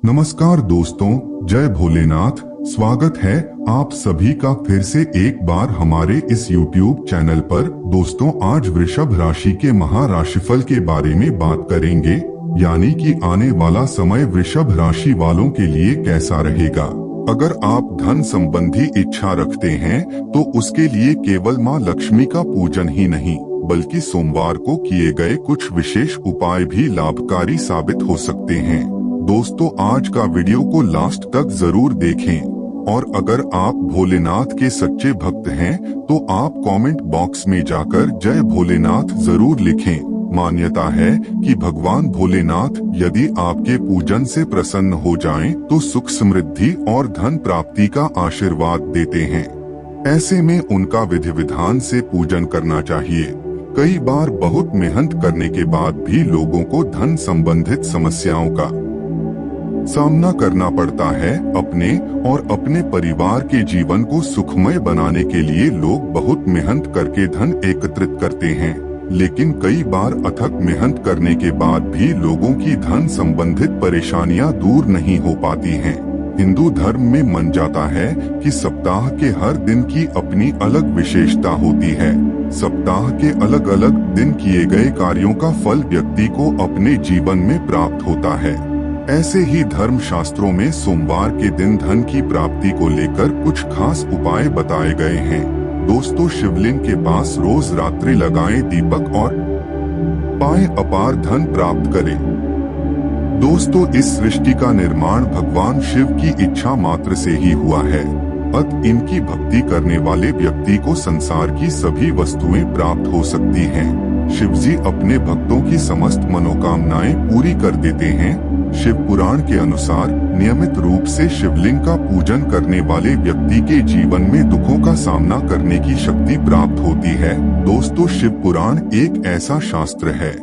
नमस्कार दोस्तों, जय भोलेनाथ। स्वागत है आप सभी का फिर से एक बार हमारे इस YouTube चैनल पर। दोस्तों, आज वृषभ राशि के महाराशिफल के बारे में बात करेंगे, यानी कि आने वाला समय वृषभ राशि वालों के लिए कैसा रहेगा। अगर आप धन संबंधी इच्छा रखते हैं तो उसके लिए केवल माँ लक्ष्मी का पूजन ही नहीं बल्कि सोमवार को किए गए कुछ विशेष उपाय भी लाभकारी साबित हो सकते हैं। दोस्तों, आज का वीडियो को लास्ट तक जरूर देखें और अगर आप भोलेनाथ के सच्चे भक्त हैं तो आप कमेंट बॉक्स में जाकर जय भोलेनाथ जरूर लिखें। मान्यता है कि भगवान भोलेनाथ यदि आपके पूजन से प्रसन्न हो जाएं तो सुख समृद्धि और धन प्राप्ति का आशीर्वाद देते हैं। ऐसे में उनका विधि विधान से पूजन करना चाहिए। कई बार बहुत मेहनत करने के बाद भी लोगों को धन संबंधित समस्याओं का सामना करना पड़ता है। अपने और अपने परिवार के जीवन को सुखमय बनाने के लिए लोग बहुत मेहनत करके धन एकत्रित करते हैं, लेकिन कई बार अथक मेहनत करने के बाद भी लोगों की धन संबंधित परेशानियां दूर नहीं हो पाती हैं। हिंदू धर्म में मन जाता है कि सप्ताह के हर दिन की अपनी अलग विशेषता होती है। सप्ताह के अलग अलग दिन किए गए कार्यों का फल व्यक्ति को अपने जीवन में प्राप्त होता है। ऐसे ही धर्म शास्त्रों में सोमवार के दिन धन की प्राप्ति को लेकर कुछ खास उपाय बताए गए हैं। दोस्तों, शिवलिंग के पास रोज रात्रि लगाएं दीपक और पाएं अपार धन प्राप्त करें। दोस्तों, इस सृष्टि का निर्माण भगवान शिव की इच्छा मात्र से ही हुआ है। अत इनकी भक्ति करने वाले व्यक्ति को संसार की सभी वस्तुएं प्राप्त हो सकती हैं। शिवजी अपने भक्तों की समस्त मनोकामनाएं पूरी कर देते हैं। शिव पुराण के अनुसार नियमित रूप से शिवलिंग का पूजन करने वाले व्यक्ति के जीवन में दुखों का सामना करने की शक्ति प्राप्त होती है। दोस्तों, शिव पुराण एक ऐसा शास्त्र है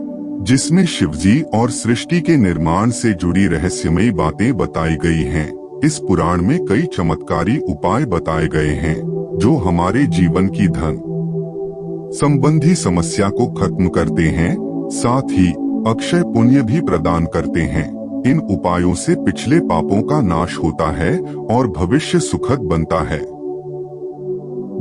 जिसमें शिवजी और सृष्टि के निर्माण से जुड़ी रहस्यमयी बातें बताई गई हैं। इस पुराण में कई चमत्कारी उपाय बताए गए हैं जो हमारे जीवन की धन संबंधी समस्या को खत्म करते हैं, साथ ही अक्षय पुण्य भी प्रदान करते हैं। इन उपायों से पिछले पापों का नाश होता है और भविष्य सुखद बनता है।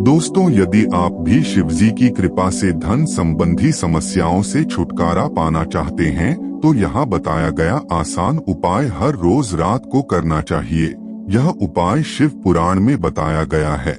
दोस्तों, यदि आप भी शिवजी की कृपा से धन संबंधी समस्याओं से छुटकारा पाना चाहते हैं तो यहाँ बताया गया आसान उपाय हर रोज रात को करना चाहिए। यह उपाय शिव पुराण में बताया गया है।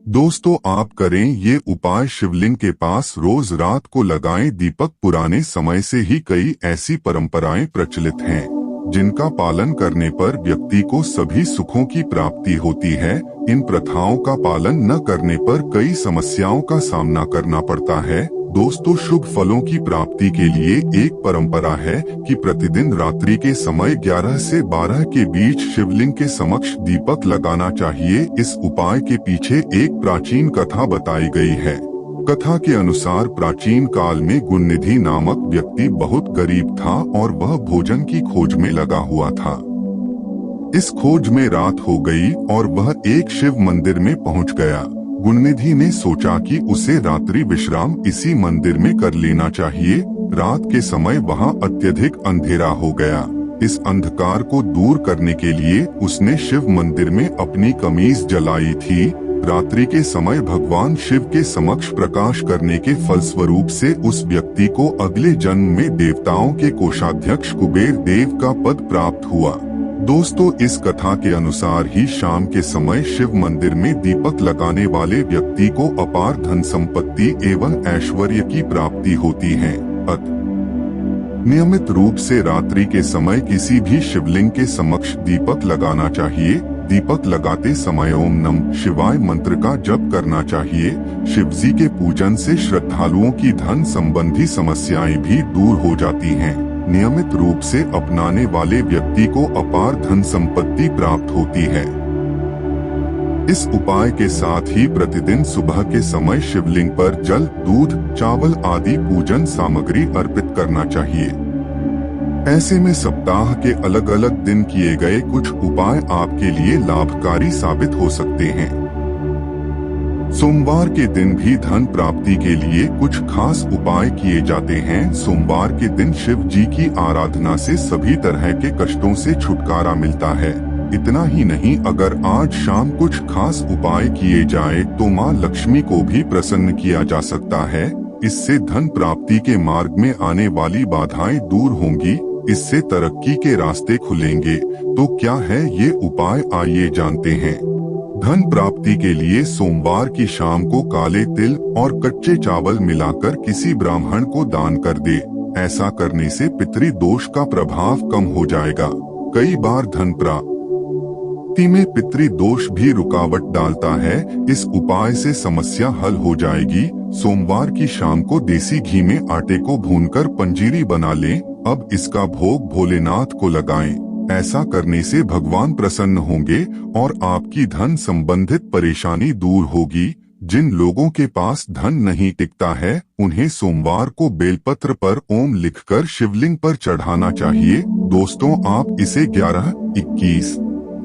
दोस्तों, आप करें ये उपाय शिवलिंग के पास रोज रात को लगाएं दीपक। पुराने समय से ही कई ऐसी परंपराएं प्रचलित हैं जिनका पालन करने पर व्यक्ति को सभी सुखों की प्राप्ति होती है। इन प्रथाओं का पालन न करने पर कई समस्याओं का सामना करना पड़ता है। दोस्तों, शुभ फलों की प्राप्ति के लिए एक परंपरा है कि प्रतिदिन रात्रि के समय 11 से 12 के बीच शिवलिंग के समक्ष दीपक लगाना चाहिए। इस उपाय के पीछे एक प्राचीन कथा बताई गई है। कथा के अनुसार प्राचीन काल में गुणनिधि नामक व्यक्ति बहुत गरीब था और वह भोजन की खोज में लगा हुआ था। इस खोज में रात हो गई और वह एक शिव मंदिर में पहुंच गया। गुणनिधि ने सोचा कि उसे रात्रि विश्राम इसी मंदिर में कर लेना चाहिए। रात के समय वहां अत्यधिक अंधेरा हो गया। इस अंधकार को दूर करने के लिए उसने शिव मंदिर में अपनी कमीज जलाई थी। रात्रि के समय भगवान शिव के समक्ष प्रकाश करने के फलस्वरूप से उस व्यक्ति को अगले जन्म में देवताओं के कोषाध्यक्ष कुबेर देव का पद प्राप्त हुआ। दोस्तों, इस कथा के अनुसार ही शाम के समय शिव मंदिर में दीपक लगाने वाले व्यक्ति को अपार धन संपत्ति एवं ऐश्वर्य की प्राप्ति होती है। नियमित रूप से रात्रि के समय किसी भी शिवलिंग के समक्ष दीपक लगाना चाहिए। दीपक लगाते समय ओम नमः शिवाय मंत्र का जप करना चाहिए। शिवजी के पूजन से श्रद्धालुओं की धन संबंधी समस्याएं भी दूर हो जाती हैं। नियमित रूप से अपनाने वाले व्यक्ति को अपार धन संपत्ति प्राप्त होती है। इस उपाय के साथ ही प्रतिदिन सुबह के समय शिवलिंग पर जल, दूध, चावल आदि पूजन सामग्री अर्पित करना चाहिए। ऐसे में सप्ताह के अलग अलग दिन किए गए कुछ उपाय आपके लिए लाभकारी साबित हो सकते हैं। सोमवार के दिन भी धन प्राप्ति के लिए कुछ खास उपाय किए जाते हैं। सोमवार के दिन शिव जी की आराधना से सभी तरह के कष्टों से छुटकारा मिलता है। इतना ही नहीं, अगर आज शाम कुछ खास उपाय किए जाए तो मां लक्ष्मी को भी प्रसन्न किया जा सकता है। इससे धन प्राप्ति के मार्ग में आने वाली बाधाएं दूर होंगी, इससे तरक्की के रास्ते खुलेंगे। तो क्या है ये उपाय, आइए जानते हैं। धन प्राप्ति के लिए सोमवार की शाम को काले तिल और कच्चे चावल मिलाकर किसी ब्राह्मण को दान कर दे। ऐसा करने से पितृ दोष का प्रभाव कम हो जाएगा। कई बार धन प्राप्ति में पितृ दोष भी रुकावट डालता है, इस उपाय से समस्या हल हो जाएगी। सोमवार की शाम को देसी घी में आटे को भूनकर पंजीरी बना लें। अब इसका भोग भोलेनाथ को लगाएं। ऐसा करने से भगवान प्रसन्न होंगे और आपकी धन संबंधित परेशानी दूर होगी। जिन लोगों के पास धन नहीं टिकता है, उन्हें सोमवार को बेलपत्र पर ओम लिखकर शिवलिंग पर चढ़ाना चाहिए। दोस्तों, आप इसे 11, 21,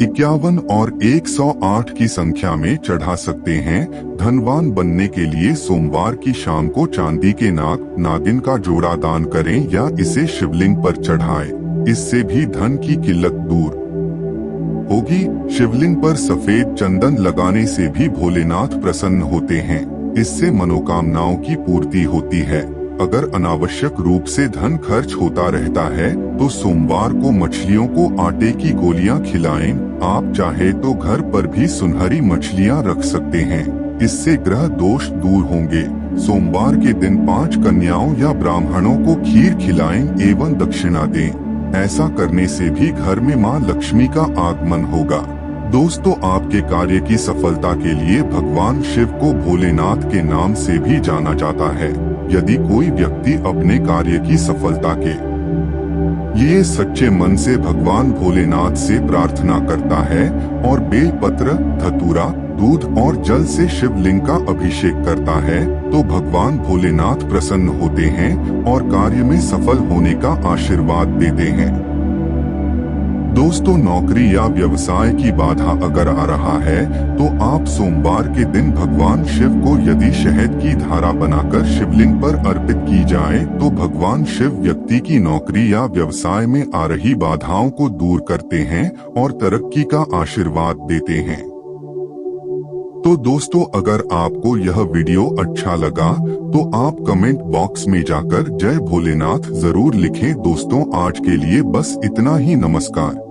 51 और 108 की संख्या में चढ़ा सकते हैं। धनवान बनने के लिए सोमवार की शाम को चांदी के नागिन का जोड़ा दान करें या इसे शिवलिंग पर चढ़ाएं। इससे भी धन की किल्लत दूर होगी। शिवलिंग पर सफेद चंदन लगाने से भी भोलेनाथ प्रसन्न होते हैं। इससे मनोकामनाओं की पूर्ति होती है। अगर अनावश्यक रूप से धन खर्च होता रहता है तो सोमवार को मछलियों को आटे की गोलियां खिलाएं। आप चाहे तो घर पर भी सुनहरी मछलियां रख सकते हैं, इससे ग्रह दोष दूर होंगे। सोमवार के दिन 5 कन्याओं या ब्राह्मणों को खीर खिलाएं एवं दक्षिणा दें। ऐसा करने से भी घर में मां लक्ष्मी का आगमन होगा। दोस्तों, आपके कार्य की सफलता के लिए भगवान शिव को भोलेनाथ के नाम से भी जाना जाता है। यदि कोई व्यक्ति अपने कार्य की सफलता के लिए सच्चे मन से भगवान भोलेनाथ से प्रार्थना करता है और बेलपत्र, धतूरा, दूध और जल से शिवलिंग का अभिषेक करता है, तो भगवान भोलेनाथ प्रसन्न होते हैं और कार्य में सफल होने का आशीर्वाद देते हैं। दोस्तों, नौकरी या व्यवसाय की बाधा अगर आ रहा है तो आप सोमवार के दिन भगवान शिव को यदि शहद की धारा बनाकर शिवलिंग पर अर्पित की जाए तो भगवान शिव व्यक्ति की नौकरी या व्यवसाय में आ रही बाधाओं को दूर करते हैं और तरक्की का आशीर्वाद देते हैं। तो दोस्तों, अगर आपको यह वीडियो अच्छा लगा तो आप कमेंट बॉक्स में जाकर जय भोलेनाथ जरूर लिखें। दोस्तों, आज के लिए बस इतना ही। नमस्कार।